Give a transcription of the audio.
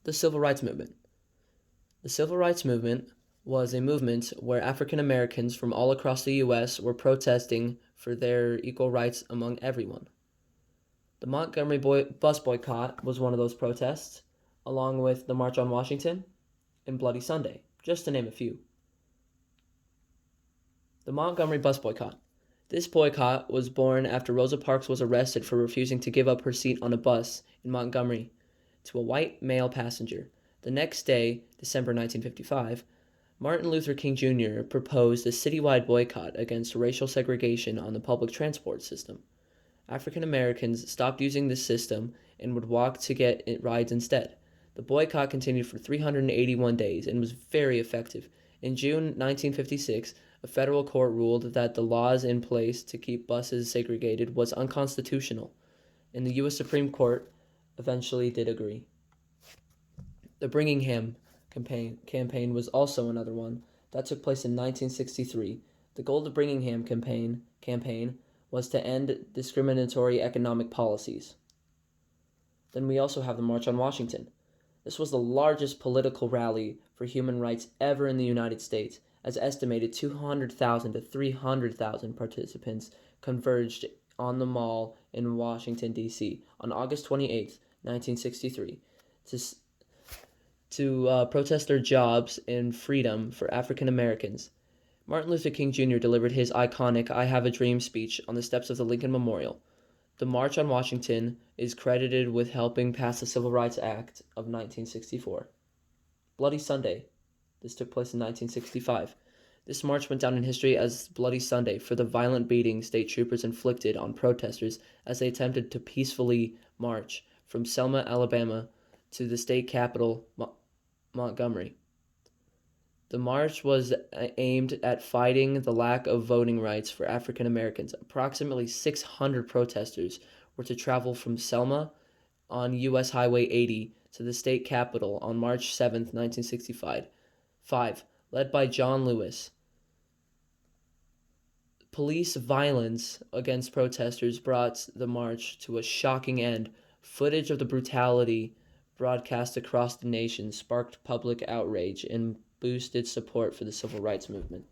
The Civil Rights Movement. The Civil Rights Movement was a movement where African Americans from all across the U.S. were protesting for their equal rights among everyone. The Montgomery bus boycott was one of those protests, along with the March on Washington and Bloody Sunday, just to name a few. The Montgomery bus boycott. This boycott was born after Rosa Parks was arrested for refusing to give up her seat on a bus in Montgomery to a white male passenger. The next day, December 1955, Martin Luther King Jr. proposed a citywide boycott against racial segregation on the public transport system. African Americans stopped using this system and would walk to get rides instead. The boycott continued for 381 days and was very effective. In June 1956, a federal court ruled that the laws in place to keep buses segregated was unconstitutional, and the U.S. Supreme Court eventually did agree. The Bringing Him campaign was also another one that took place in 1963. The goal of the Bringing Him campaign was to end discriminatory economic policies. Then we also have the March on Washington. This was the largest political rally for human rights ever in the United States, as estimated 200,000 to 300,000 participants converged on the Mall in Washington, D.C. on August 28, 1963, to protest their jobs and freedom for African Americans. Martin Luther King Jr. delivered his iconic I Have a Dream speech on the steps of the Lincoln Memorial. The March on Washington is credited with helping pass the Civil Rights Act of 1964. Bloody Sunday. This took place in 1965. This march went down in history as Bloody Sunday for the violent beating state troopers inflicted on protesters as they attempted to peacefully march from Selma, Alabama, to the state capital, Montgomery. The march was aimed at fighting the lack of voting rights for African Americans. Approximately 600 protesters were to travel from Selma on U.S. Highway 80 to the state capitol on March 7, 1965. Led by John Lewis. Police violence against protesters brought the march to a shocking end. Footage of the brutality broadcast across the nation sparked public outrage and boosted support for the civil rights movement.